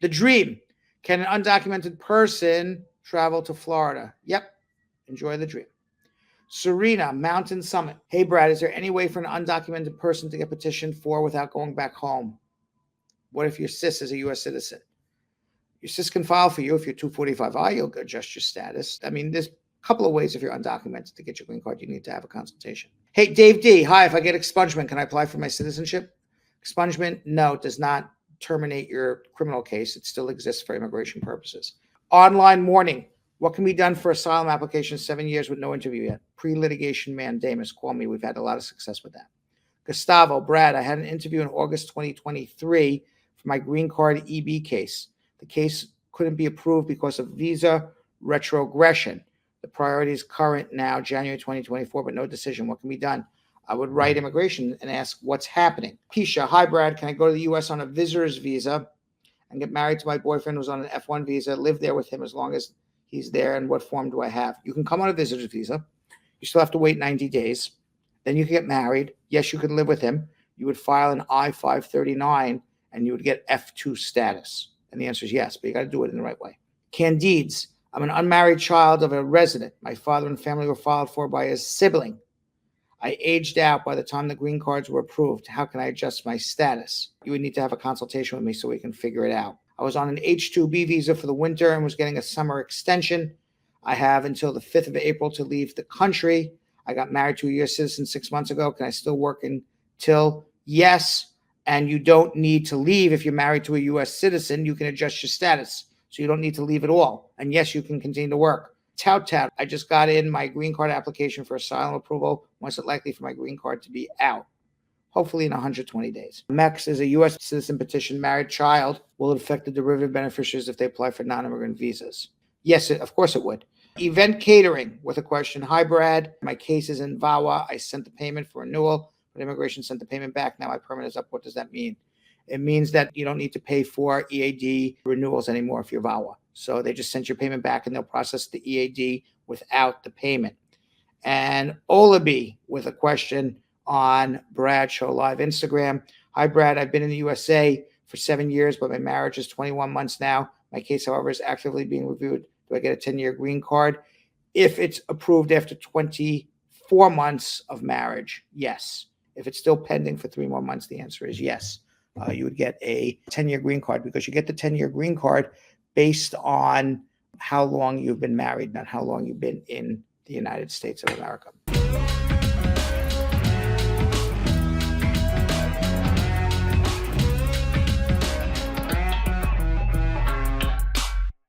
The dream. Can an undocumented person travel to Florida? Yep. Enjoy the dream. Serena, Mountain Summit. Hey, Brad, is there any way for an undocumented person to get petitioned for without going back home? What if your sis is a U.S. citizen? Your sis can file for you if you're 245I. You'll adjust your status. I mean, there's a couple of ways if you're undocumented to get your green card. You need to have a consultation. Hey, Dave D. Hi, if I get expungement, can I apply for my citizenship? Expungement, no, does not terminate your criminal case. It still exists for immigration purposes. Online mourning. What can be done for asylum application 7 years with no interview yet? Pre-litigation mandamus. Call me. We've had a lot of success with that. Gustavo, Brad, I had an interview in August 2023 for my green card EB case. The case couldn't be approved because of visa retrogression. The priority is current now, January 2024, but no decision. What can be done? I would write immigration and ask what's happening. Pisha, hi, Brad. Can I go to the U.S. on a visitor's visa and get married to my boyfriend who's on an F1 visa, live there with him as long as he's there, and what form do I have? You can come on a visitor's visa. You still have to wait 90 days. Then you can get married. Yes, you can live with him. You would file an I-539, and you would get F2 status. And the answer is yes, but you got to do it in the right way. Candides, I'm an unmarried child of a resident. My father and family were filed for by his sibling. I aged out by the time the green cards were approved. How can I adjust my status? You would need to have a consultation with me so we can figure it out. I was on an H-2B visa for the winter and was getting a summer extension. I have until the 5th of April to leave the country. I got married to a U.S. citizen 6 months ago. Can I still work until? Yes. And you don't need to leave if you're married to a U.S. citizen. You can adjust your status. So you don't need to leave at all. And yes, you can continue to work. Tout. I just got in my green card application for asylum approval. When's it likely for my green card to be out? Hopefully in 120 days. MEX is a U.S. citizen petition married child. Will it affect the derivative beneficiaries if they apply for non-immigrant visas? Yes, of course it would. Event catering with a question. Hi, Brad. My case is in VAWA. I sent the payment for renewal, but immigration sent the payment back. Now my permit is up. What does that mean? It means that you don't need to pay for EAD renewals anymore if you're VAWA. So they just sent your payment back and they'll process the EAD without the payment. And Olabi with a question on Brad Show Live Instagram. Hi, Brad. I've been in the USA for 7 years, but my marriage is 21 months now. My case, however, is actively being reviewed. Do I get a 10-year green card? If it's approved after 24 months of marriage, yes. If it's still pending for 3 more months, the answer is yes. You would get a 10-year green card because you get the 10-year green card based on how long you've been married, not how long you've been in the United States of America.